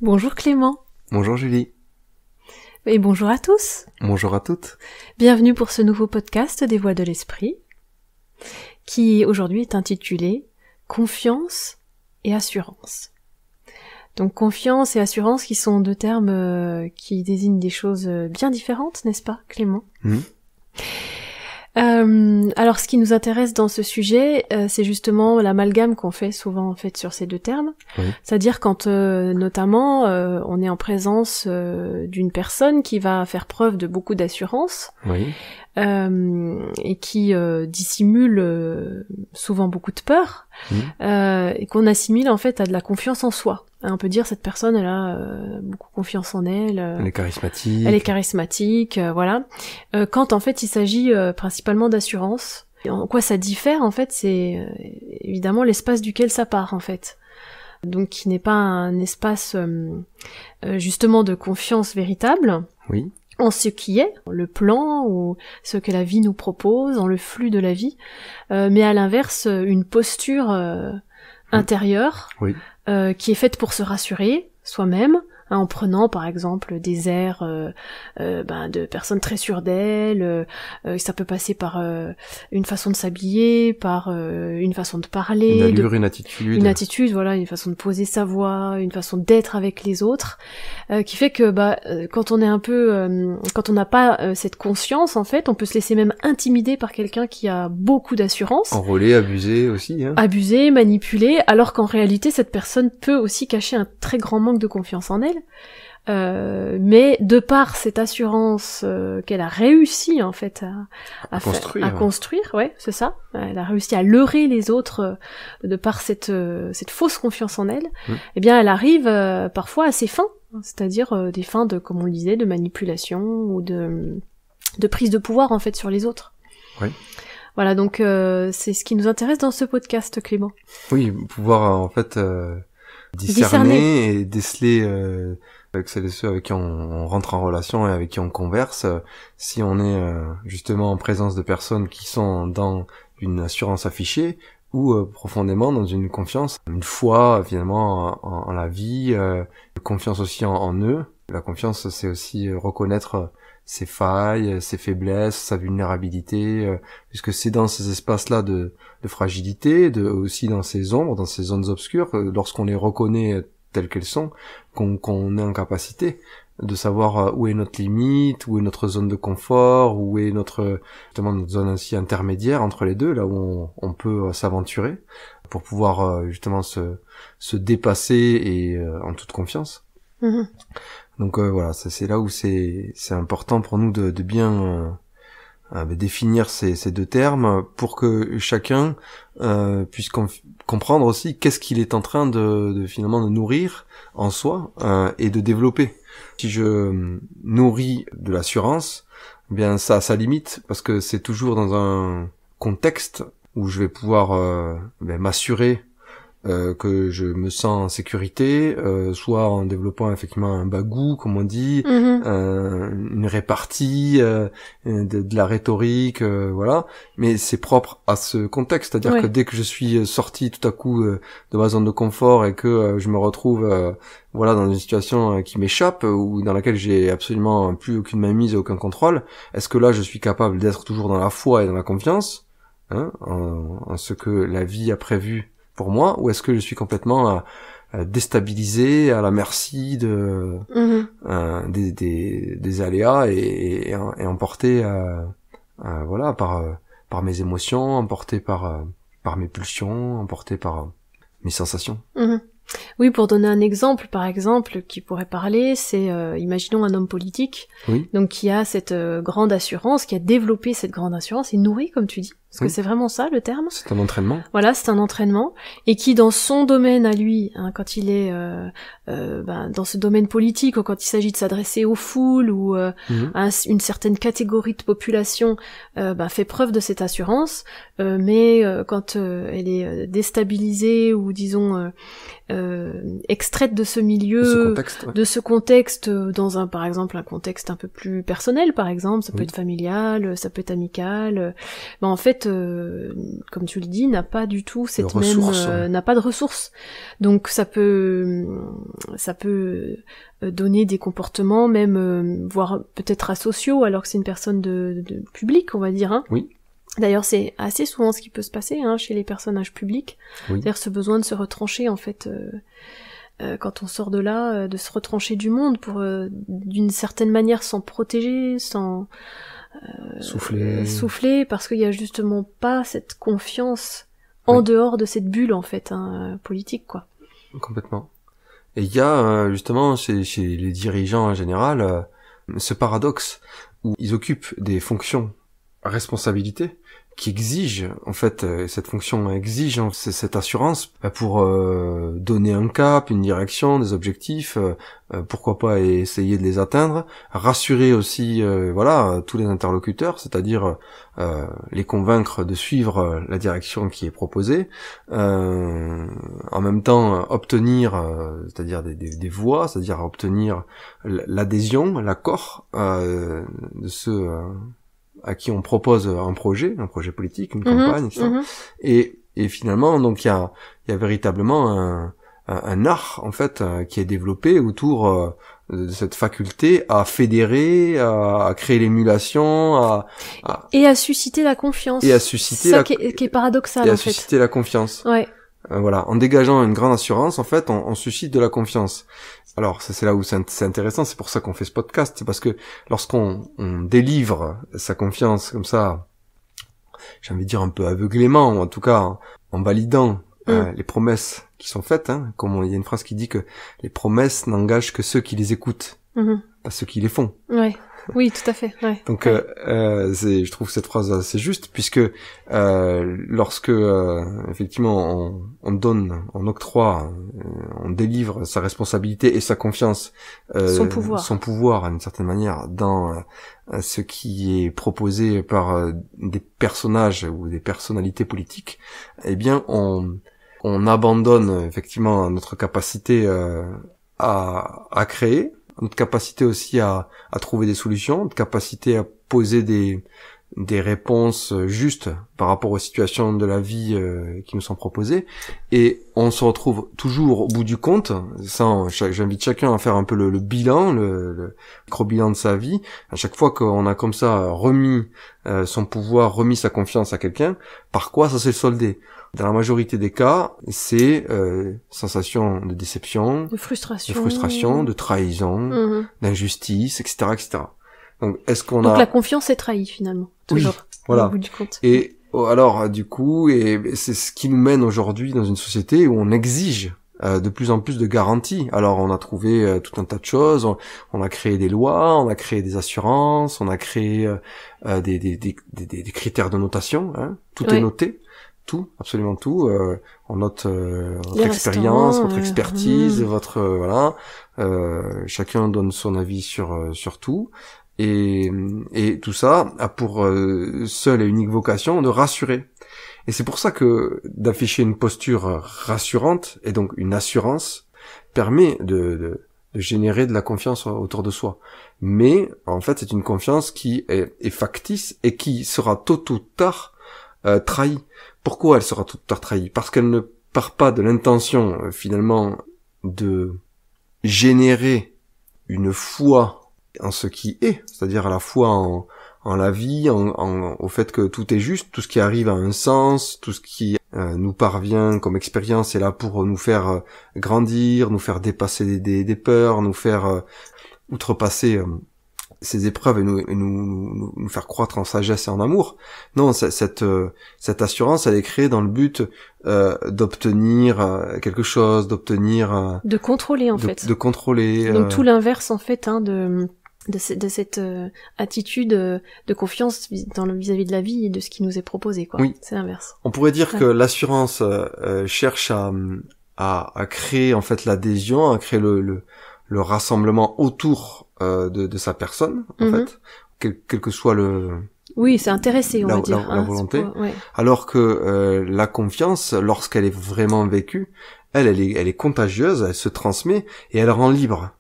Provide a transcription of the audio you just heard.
Bonjour Clément. Bonjour Julie. Et bonjour à tous. Bonjour à toutes. Bienvenue pour ce nouveau podcast des Voix de l'Esprit, qui aujourd'hui est intitulé Confiance et assurance. Donc confiance et assurance qui sont deux termes qui désignent des choses bien différentes, n'est-ce pas Clément ? Alors ce qui nous intéresse dans ce sujet, c'est justement l'amalgame qu'on fait souvent en fait sur ces deux termes. Oui. C'est-à-dire quand notamment on est en présence d'une personne qui va faire preuve de beaucoup d'assurance, oui. Et qui dissimule souvent beaucoup de peur, et qu'on assimile en fait à de la confiance en soi. On peut dire cette personne elle a beaucoup confiance en elle. Elle est charismatique. Elle est charismatique, voilà. Quand en fait il s'agit principalement d'assurance. En quoi ça diffère en fait, c'est évidemment l'espace duquel ça part en fait. Donc qui n'est pas un espace justement de confiance véritable. Oui. En ce qui est, le plan ou ce que la vie nous propose, dans le flux de la vie, mais à l'inverse une posture intérieure. Oui. Qui est faite pour se rassurer soi-même, en prenant par exemple des airs de personnes très sûres d'elles, ça peut passer par une façon de s'habiller, par une façon de parler, une allure, une attitude. Une attitude, voilà, une façon de poser sa voix, une façon d'être avec les autres, qui fait que quand on est un peu, quand on n'a pas cette conscience en fait, on peut se laisser même intimider par quelqu'un qui a beaucoup d'assurance. Enrôler, abuser aussi. Abuser, manipuler, alors qu'en réalité cette personne peut aussi cacher un très grand manque de confiance en elle. Mais de par cette assurance qu'elle a réussi en fait à construire, ouais, c'est ça. Elle a réussi à leurrer les autres de par cette fausse confiance en elle. Eh bien, elle arrive parfois à ses fins, c'est-à-dire des fins de, comme on le disait, de manipulation ou de prise de pouvoir en fait sur les autres. Oui. Voilà, donc c'est ce qui nous intéresse dans ce podcast, Clément. Oui, pouvoir en fait discerner et déceler avec celles et ceux avec qui on rentre en relation et avec qui on converse, si on est justement en présence de personnes qui sont dans une assurance affichée ou profondément dans une confiance, une foi finalement en la vie, une confiance aussi en eux. La confiance, c'est aussi reconnaître ses failles, ses faiblesses, sa vulnérabilité, puisque c'est dans ces espaces-là de fragilité, aussi dans ces ombres, dans ces zones obscures, lorsqu'on les reconnaît telles qu'elles sont, qu'on est en capacité de savoir où est notre limite, où est notre zone de confort, où est notre zone aussi intermédiaire entre les deux, là où on peut s'aventurer pour pouvoir justement se dépasser et en toute confiance. Donc voilà, c'est là où c'est important pour nous de bien définir ces deux termes pour que chacun puisse comprendre aussi qu'est-ce qu'il est en train de finalement de nourrir en soi et de développer. Si je nourris de l'assurance, eh bien ça a sa limite parce que c'est toujours dans un contexte où je vais pouvoir m'assurer que je me sens en sécurité, soit en développant effectivement un bagou, comme on dit, une répartie, de la rhétorique, voilà. Mais c'est propre à ce contexte, c'est-à-dire que dès que je suis sorti tout à coup de ma zone de confort et que je me retrouve dans une situation qui m'échappe ou dans laquelle j'ai absolument plus aucune mainmise et aucun contrôle, est-ce que là je suis capable d'être toujours dans la foi et dans la confiance, en ce que la vie a prévu pour moi, ou est-ce que je suis complètement déstabilisé, à la merci des aléas et emporté par mes émotions, emporté par mes pulsions, emporté par mes sensations. Oui, pour donner un exemple, par exemple, qui pourrait parler, c'est, imaginons un homme politique, donc qui a cette grande assurance, qui a développé cette grande assurance, et nourri, comme tu dis, parce que c'est vraiment ça le terme. C'est un entraînement. Voilà, c'est un entraînement, et qui dans son domaine à lui, quand il est dans ce domaine politique, ou quand il s'agit de s'adresser aux foules, ou à une certaine catégorie de population, fait preuve de cette assurance, mais quand elle est déstabilisée, ou disons extraite de ce milieu, de ce contexte, dans par exemple un contexte un peu plus personnel, par exemple, ça peut être familial, ça peut être amical, en fait, comme tu le dis, n'a pas du tout cette n'a pas de ressources. Donc ça peut donner des comportements même voire peut-être asociaux alors que c'est une personne de public, on va dire, hein. Oui. D'ailleurs, c'est assez souvent ce qui peut se passer chez les personnages publics, c'est-à-dire ce besoin de se retrancher en fait quand on sort de là, de se retrancher du monde pour d'une certaine manière s'en protéger, sans souffler, parce qu'il y a justement pas cette confiance en dehors de cette bulle en fait politique, quoi. Complètement. Et il y a justement chez les dirigeants en général ce paradoxe où ils occupent des fonctions à responsabilité qui exige, en fait, cette fonction exige cette assurance pour donner un cap, une direction, des objectifs, pourquoi pas essayer de les atteindre, rassurer aussi tous les interlocuteurs, c'est-à-dire les convaincre de suivre la direction qui est proposée, en même temps obtenir c'est-à-dire des voix, c'est-à-dire obtenir l'adhésion, l'accord de ceux à qui on propose un projet politique, une campagne, etc. Et finalement, donc il y a véritablement un art en fait qui est développé autour de cette faculté à fédérer, à créer l'émulation, et à susciter la confiance. Et à susciter ça qui est paradoxal en fait. Et à susciter la confiance. Ouais. Voilà, en dégageant une grande assurance, en fait, on suscite de la confiance. Alors, c'est là où c'est intéressant, c'est pour ça qu'on fait ce podcast, c'est parce que lorsqu'on délivre sa confiance comme ça, j'ai envie de dire un peu aveuglément, ou en tout cas en validant les promesses qui sont faites, comme il y a une phrase qui dit que les promesses n'engagent que ceux qui les écoutent, pas ceux qui les font. Ouais. Oui, tout à fait. Ouais. Donc, je trouve cette phrase assez juste, puisque lorsque effectivement on octroie, on délivre sa responsabilité et sa confiance, son pouvoir d'une certaine manière dans ce qui est proposé par des personnages ou des personnalités politiques, eh bien on abandonne effectivement notre capacité à créer, notre capacité aussi à trouver des solutions, notre capacité à poser des réponses justes par rapport aux situations de la vie qui nous sont proposées, et on se retrouve toujours au bout du compte. Ça, j'invite chacun à faire un peu le bilan, le micro-bilan de sa vie. À chaque fois qu'on a comme ça remis son pouvoir, remis sa confiance à quelqu'un, par quoi ça s'est soldé? Dans la majorité des cas, c'est sensation de déception, de frustration, de trahison, d'injustice, etc., etc. Donc, Donc la confiance est trahie finalement, toujours. Oui, voilà. Au bout du compte. Et alors, du coup, et c'est ce qui nous mène aujourd'hui dans une société où on exige de plus en plus de garanties. Alors, on a trouvé tout un tas de choses. On a créé des lois, on a créé des assurances, on a créé des critères de notation. Tout est noté. Tout, absolument tout. On note votre expérience, votre expertise, votre chacun donne son avis sur tout, et tout ça a pour seule et unique vocation de rassurer. Et c'est pour ça que d'afficher une posture rassurante et donc une assurance permet de générer de la confiance autour de soi. Mais en fait, c'est une confiance qui est factice et qui sera tôt ou tard trahie. Pourquoi elle sera tôt ou tard trahie? Parce qu'elle ne part pas de l'intention finalement de générer une foi en ce qui est, c'est-à-dire à la fois en la vie, au fait que tout est juste, tout ce qui arrive a un sens, tout ce qui nous parvient comme expérience est là pour nous faire grandir, nous faire dépasser des peurs, nous faire outrepasser ces épreuves et nous faire croître en sagesse et en amour. Non, cette assurance, elle est créée dans le but d'obtenir quelque chose, d'obtenir de contrôler en fait. De contrôler. Donc tout l'inverse en fait de cette attitude de confiance vis-à-vis de la vie et de ce qui nous est proposé, quoi. Oui. C'est l'inverse. On pourrait dire que l'assurance cherche à créer en fait l'adhésion, à créer le rassemblement autour de sa personne, en fait, quel que soit oui, c'est intéressé, on va dire. La volonté. Alors que la confiance, lorsqu'elle est vraiment vécue, elle est contagieuse, elle se transmet et elle rend libre.